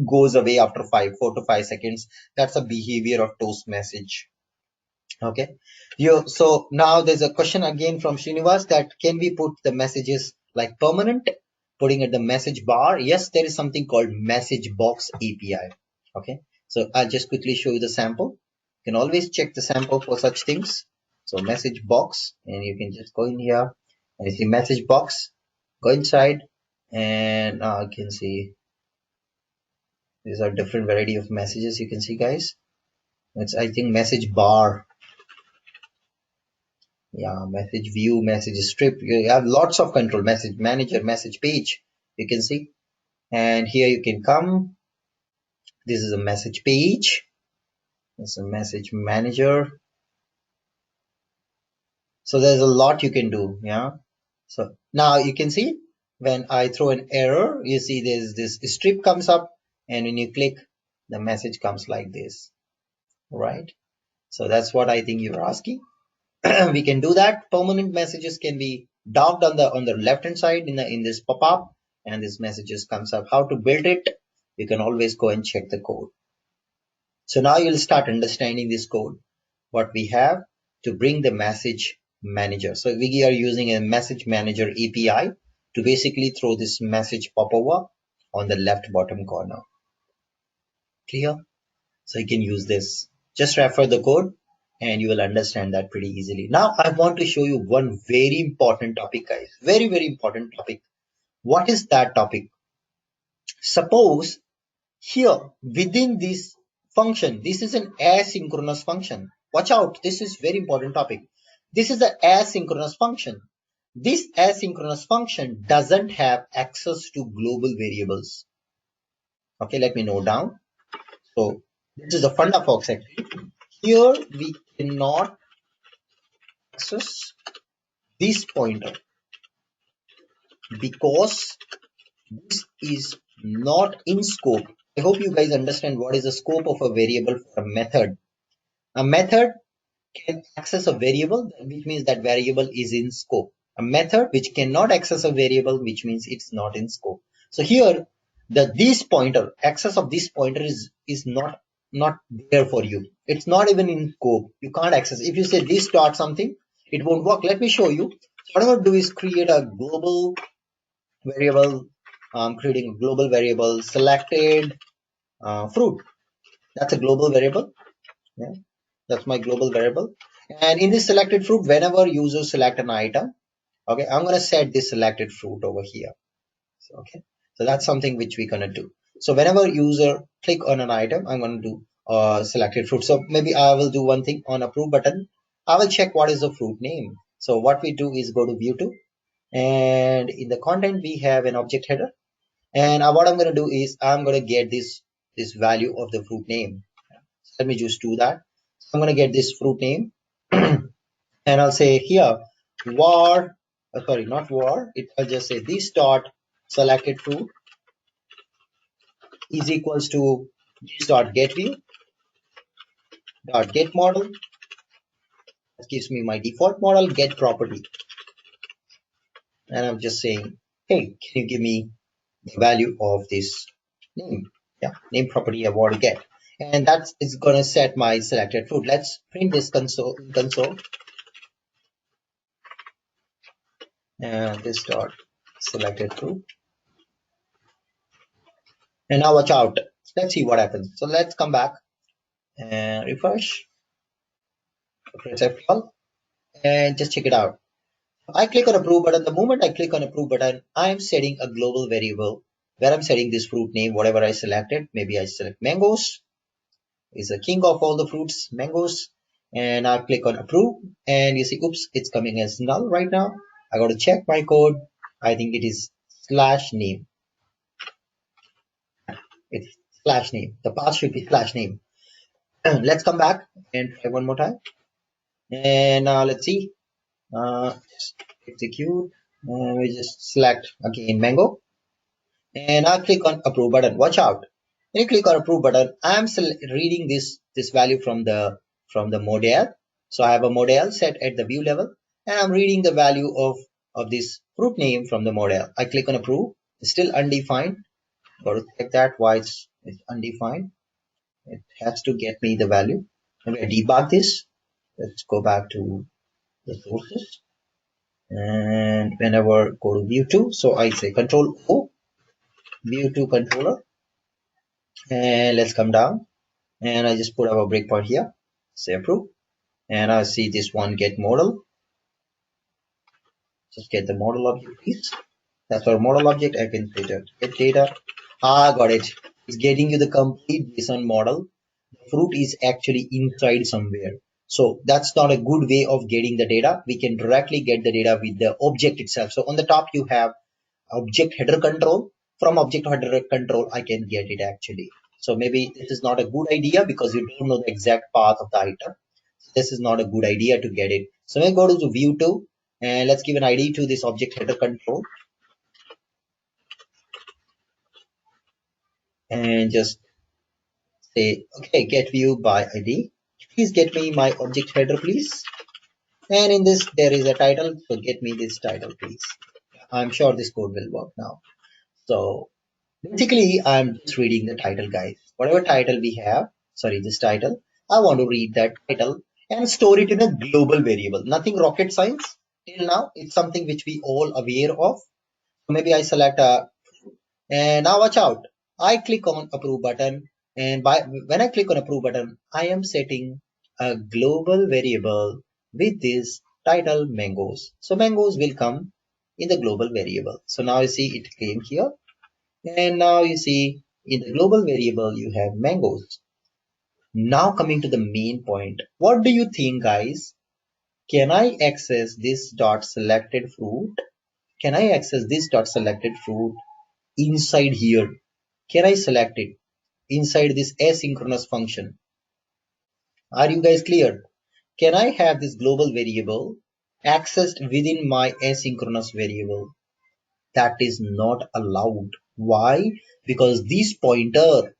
goes away after 4 to 5 seconds. That's a behavior of toast message. Okay, so now there's a question again from Srinivas that can we put the messages like permanent, putting at the message bar? Yes, there is something called message box API. Okay, so I'll just quickly show you the sample. You can always check the sample for such things. So message box, and you can just go in here and you see message box, go inside, and you can see these are different variety of messages. You can see, guys, it's I think message bar. Yeah, message view, message strip. You have lots of control. Message manager, message page. You can see, and here you can come. This is a message page. It's a message manager. So there's a lot you can do. Yeah. So now you can see when I throw an error, you see there's this strip comes up, and when you click, the message comes like this. Right. So that's what I think you're asking. We can do that. Permanent messages can be docked on the left hand side in this pop-up, and this messages comes up. How to build it? You can always go and check the code. So now you'll start understanding this code, what we have to bring the message manager. So we are using a message manager API to basically throw this message popover on the left bottom corner. Clear? So you can use this. Just refer the code and you will understand that pretty easily. Now I want to show you one very important topic, guys. Very, very important topic. What is that topic? Suppose here within this function, this is an asynchronous function. Watch out, this is very important topic. This is an asynchronous function. This asynchronous function doesn't have access to global variables. Okay, let me note down. So this is the funda fox actually. Here we cannot access this pointer because this is not in scope. I hope you guys understand what is the scope of a variable for a method. A method can access a variable, which means that variable is in scope. A method which cannot access a variable, which means it's not in scope. So here, this pointer, access of this pointer is not there for you. It's not even in scope. You can't access. If you say this dot something, it won't work. Let me show you. So what I'm going to do is create a global variable. I'm creating a global variable selected fruit. That's a global variable. Yeah. That's my global variable. And in this selected fruit, whenever users select an item, okay, I'm going to set this selected fruit over here. So, okay, so that's something which we're going to do. So whenever user click on an item, I'm going to do selected fruit. So maybe I will do one thing on approve button. I will check what is the fruit name. So what we do is go to view to, and in the content we have an object header. And what I'm going to do is I'm going to get this value of the fruit name. So let me just do that. I'm going to get this fruit name and I'll say here var, sorry, not var, I'll just say this dot selected fruit is equals to this dot get view dot get model. That gives me my default model get property. And I'm just saying, hey, can you give me the value of this name? Yeah, name property I want to get. And that's it's gonna set my selected fruit. Let's print this console. And this dot selected fruit. And now watch out. Let's see what happens. So let's come back and refresh. Press F12 and just check it out. I click on approve button. The moment I click on approve button, I'm setting a global variable where I'm setting this fruit name, whatever I selected. Maybe I select mangoes. Is the king of all the fruits, mangoes. And I click on approve and you see, oops, it's coming as null right now. I got to check my code. I think it is slash name. It's slash name. The path should be slash name. Let's come back and try one more time. And let's see. Just execute. We just select again mango. And I'll click on approve button. Watch out. When you click on approve button, I'm reading this value from the model. So I have a model set at the view level, and I'm reading the value of this fruit name from the model. I click on approve. It's still undefined. Got to check that why it's undefined. It has to get me the value. I'm going to debug this. Let's go back to the sources. And whenever go to view to, so I say control O, view to controller, and let's come down. And I just put our breakpoint here, say approve, and I see this one get model. Just get the model object, please. That's our model object. I can say that get data. Got it. It's getting you the complete JSON model. The fruit is actually inside somewhere. So that's not a good way of getting the data. We can directly get the data with the object itself. So on the top you have object header control. From object header control, I can get it actually. So maybe this is not a good idea because you don't know the exact path of the item. This is not a good idea to get it. So we go to the view to, and let's give an ID to this object header control. And just say, okay, get view by ID. Please get me my object header, please. And in this, there is a title. So get me this title, please. I'm sure this code will work now. So basically, I'm just reading the title, guys. Whatever title we have, sorry, this title. I want to read that title and store it in a global variable. Nothing rocket science till now. It's something which we all aware of. Maybe I select a, and now watch out. I click on approve button, and when I click on approve button, I am setting a global variable with this title mangoes. So mangoes will come in the global variable. So now you see it came here, and now you see in the global variable you have mangoes. Now coming to the main point. What do you think, guys? Can I access this dot selected fruit? Can I access this dot selected fruit inside here? Can I select it inside this asynchronous function? Are you guys clear? Can I have this global variable accessed within my asynchronous variable? That is not allowed. Why? Because this pointer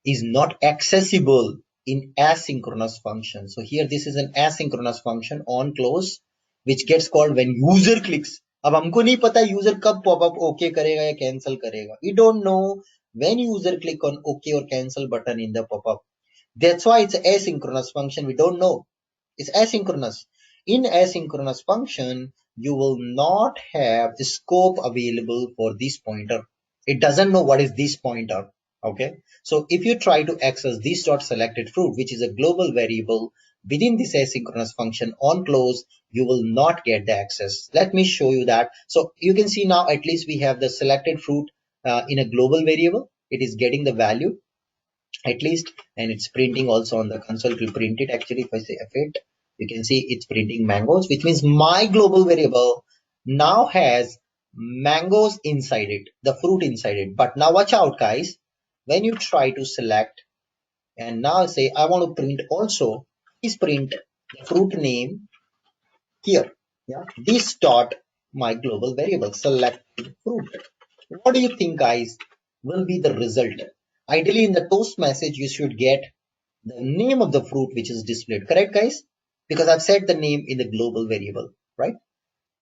is not accessible in asynchronous function. So here this is an asynchronous function on close which gets called when user clicks. अब हमको नहीं पता user कब pop-up OK करेगा या cancel करेगा. We don't know when user click on OK or cancel button in the pop-up. That's why it's an asynchronous function. We don't know. It's asynchronous. In asynchronous function, you will not have the scope available for this pointer. It doesn't know what is this pointer. Okay. So if you try to access this dot selected fruit, which is a global variable within this asynchronous function on close, you will not get the access. Let me show you that. So you can see now at least we have the selected fruit in a global variable. It is getting the value at least, and it's printing also on the console. It will print it actually. If I say F8, you can see it's printing mangoes, which means my global variable now has mangoes inside it, the fruit inside it. But now watch out, guys. When you try to select and now say I want to print also, please print the fruit name here. Yeah, this dot my global variable selected fruit. What do you think, guys, will be the result? Ideally, in the toast message, you should get the name of the fruit which is displayed. Correct, guys? Because I've set the name in the global variable, right?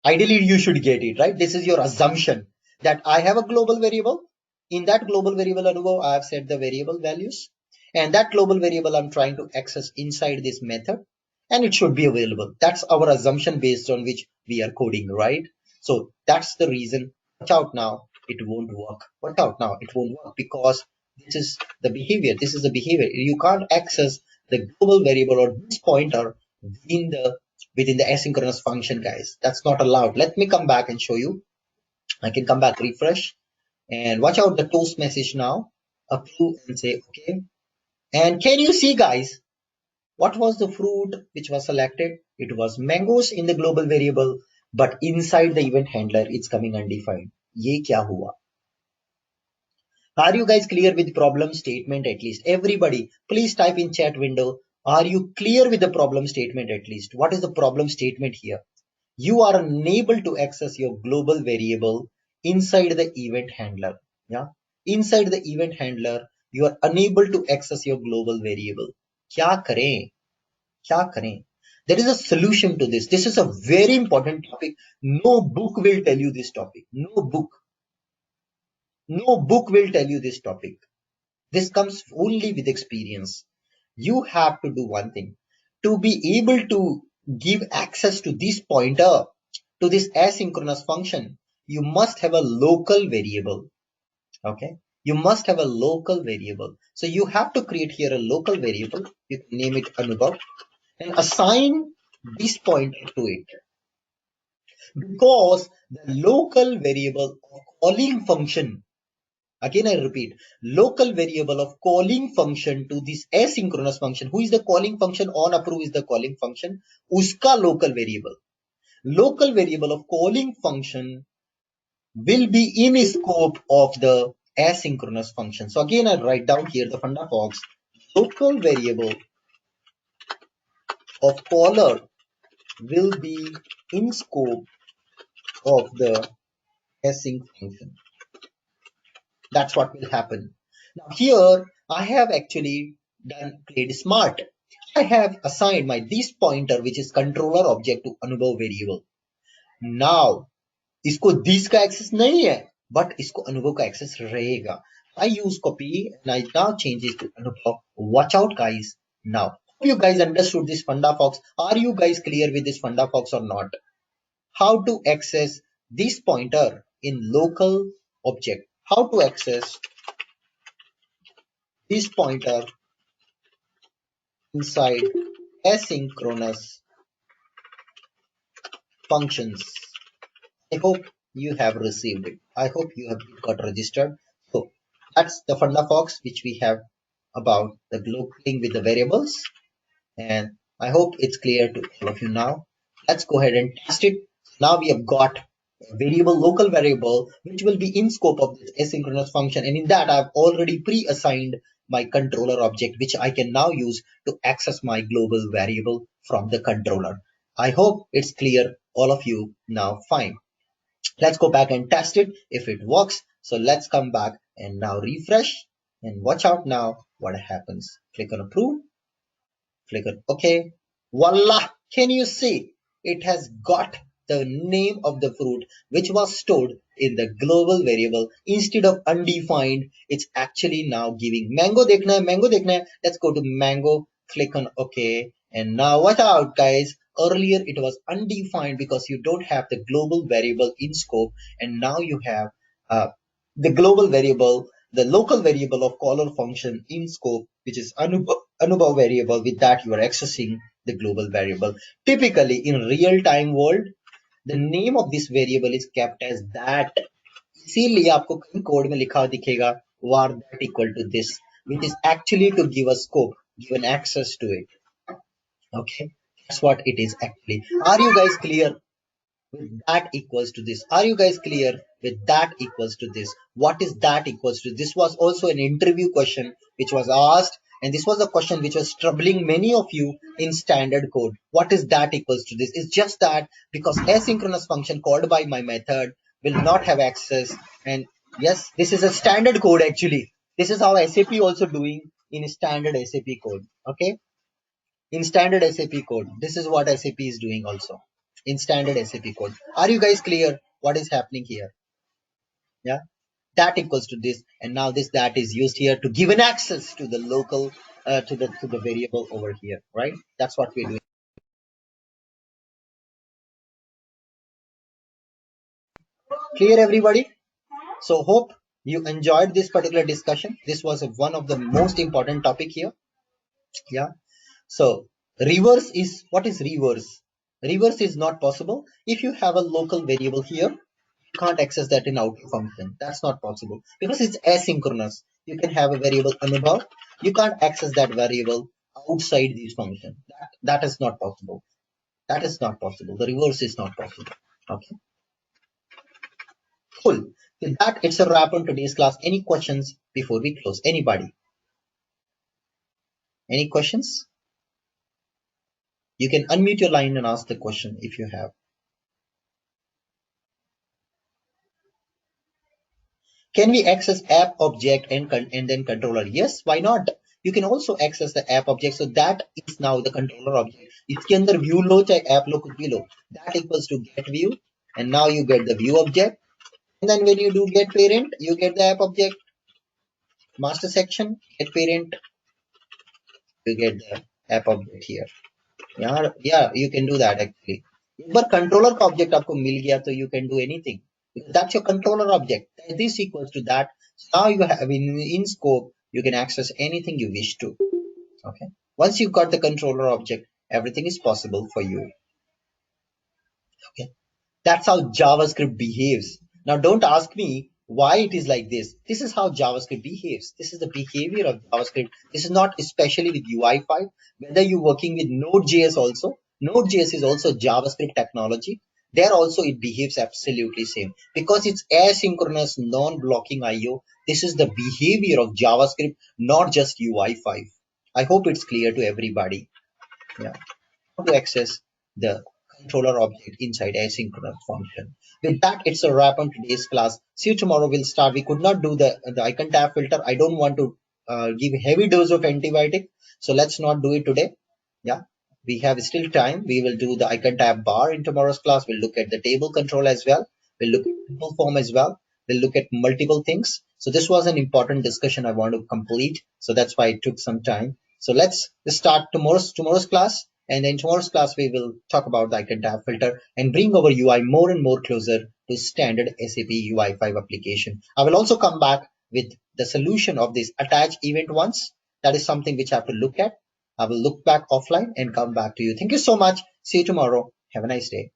Ideally, you should get it, right? This is your assumption that I have a global variable. In that global variable, Anubhav, I have set the variable values. And that global variable I'm trying to access inside this method. And it should be available. That's our assumption based on which we are coding, right? So that's the reason. Watch out now, it won't work. Watch out now, it won't work because this is the behavior. This is the behavior. You can't access the global variable or this pointer within the asynchronous function, guys. That's not allowed. Let me come back and show you. I can come back, refresh, and watch out the toast message now. Approve and say okay. And can you see, guys, what was the fruit which was selected? It was mangoes in the global variable, but inside the event handler, it's coming undefined. ये क्या हुआ? Are you guys clear with problem statement at least? Everybody, please type in chat window. Are you clear with the problem statement at least? What is the problem statement here? You are unable to access your global variable inside the event handler. Yeah, inside the event handler, you are unable to access your global variable. क्या करें? क्या करें? There is a solution to this. This is a very important topic. No book will tell you this topic. No book. No book will tell you this topic. This comes only with experience. You have to do one thing. To be able to give access to this pointer, to this asynchronous function, you must have a local variable. Okay. You must have a local variable. So you have to create here a local variable. You can name it Anubhav and assign this pointer to it. Because the local variable of calling function, again I repeat, local variable of calling function to this asynchronous function. Who is the calling function? On approve is the calling function. Uska local variable. Local variable of calling function will be in scope of the asynchronous function. So again, I write down here the funda fox. Local variable of caller will be in scope of the async function. That's what will happen. Now here I have actually played smart. I have assigned my this pointer which is controller object to Anubhav variable. Now इसको this का access नहीं है but इसको अनुभव का access रहेगा. I use copy and I now change it to Anubhav. Watch out, guys. Now, hope you guys understood this Funda Fox. Are you guys clear with this Funda Fox or not? How to access this pointer in local object? How to access this pointer inside asynchronous functions? I hope you have received it. I hope you have got registered. So that's the Funda Fox which we have about the looking with the variables, and I hope it's clear to all of you now. Let's go ahead and test it. Now we have got a variable, local variable, which will be in scope of this asynchronous function, and in that I've already pre-assigned my controller object, which I can now use to access my global variable from the controller. I hope it's clear all of you now. Fine. Let's go back and test it if it works. So let's come back and now refresh and watch out now what happens. Click on approve, click on OK. Voila! Can you see? It has got the name of the fruit which was stored in the global variable instead of undefined. It's actually now giving mango. Dekhna hai, mango dekhna hai. Let's go to mango. Click on OK. And now watch out, guys. Earlier it was undefined because you don't have the global variable in scope, and now you have uh, the global variable, the local variable of caller function in scope, which is Anubhav variable. With that, you are accessing the global variable. Typically, in real-time world, the name of this variable is kept as that. इसीलिए आपको कहीं code में लिखा दिखेगा var that equal to this, which is actually to give a scope, give an access to it. Okay, that's what it is actually. Are you guys clear with that equals to this? Are you guys clear with that equals to this? What is that equals to? This was also an interview question which was asked, and this was a question which was troubling many of you in standard code. What is that equals to this? It's just that because asynchronous function called by my method will not have access, and yes, this is a standard code actually. This is how SAP also doing in standard SAP code. Okay, in standard SAP code. This is what SAP is doing also in standard SAP code. Are you guys clear what is happening here? Yeah, that equals to this, and now this that is used here to give an access to the local to the variable over here, right? That's what we're doing. Clear, everybody? So hope you enjoyed this particular discussion. This was one of the most important topic here. Yeah. So reverse is what is reverse? Reverse is not possible if you have a local variable here. You can't access that in outer function. That's not possible because it's asynchronous. You can have a variable Anubhav. You can't access that variable outside this function. That is not possible. That is not possible. The reverse is not possible. Okay. Cool. With that, it's a wrap on today's class. Any questions before we close? Anybody? Any questions? You can unmute your line and ask the question if you have. Can we access app object and then controller? Yes, why not? You can also access the app object. So that is now the controller object. इसके अंदर view लो चाहे app लो कुछ भी लो. That equals to get view, and now you get the view object. And then when you do get parent, you get the app object. Master section, get parent, you get the app object here. Yeah, you can do that actually. एक बार controller का object आपको मिल गया तो you can do anything. That's your controller object. This equals to that. So now you have in scope, you can access anything you wish to. Okay. Once you got the controller object, everything is possible for you. Okay. That's how JavaScript behaves. Now don't ask me why it is like this. This is how JavaScript behaves. This is the behavior of JavaScript. This is not especially with UI5. Whether you're working with Node.js also, Node.js is also JavaScript technology. There also it behaves absolutely same because it's asynchronous non-blocking IO. This is the behavior of JavaScript, not just UI5. I hope it's clear to everybody. Yeah, how to access the controller object inside asynchronous function. With that, it's a wrap on today's class. See you tomorrow. We'll start. We could not do the icon tab filter. I don't want to give heavy dose of antibiotic, so let's not do it today. Yeah, we have still time. We will do the icon tab bar in tomorrow's class. We'll look at the table control as well. We'll look at table form as well. We'll look at multiple things. So this was an important discussion I want to complete. So that's why it took some time. So let's start tomorrow's class. And in tomorrow's class, we will talk about the icon tab filter and bring our UI more and more closer to standard SAP UI5 application. I will also come back with the solution of this attach event once. That is something which I have to look at. I will look back offline and come back to you. Thank you so much. See you tomorrow. Have a nice day.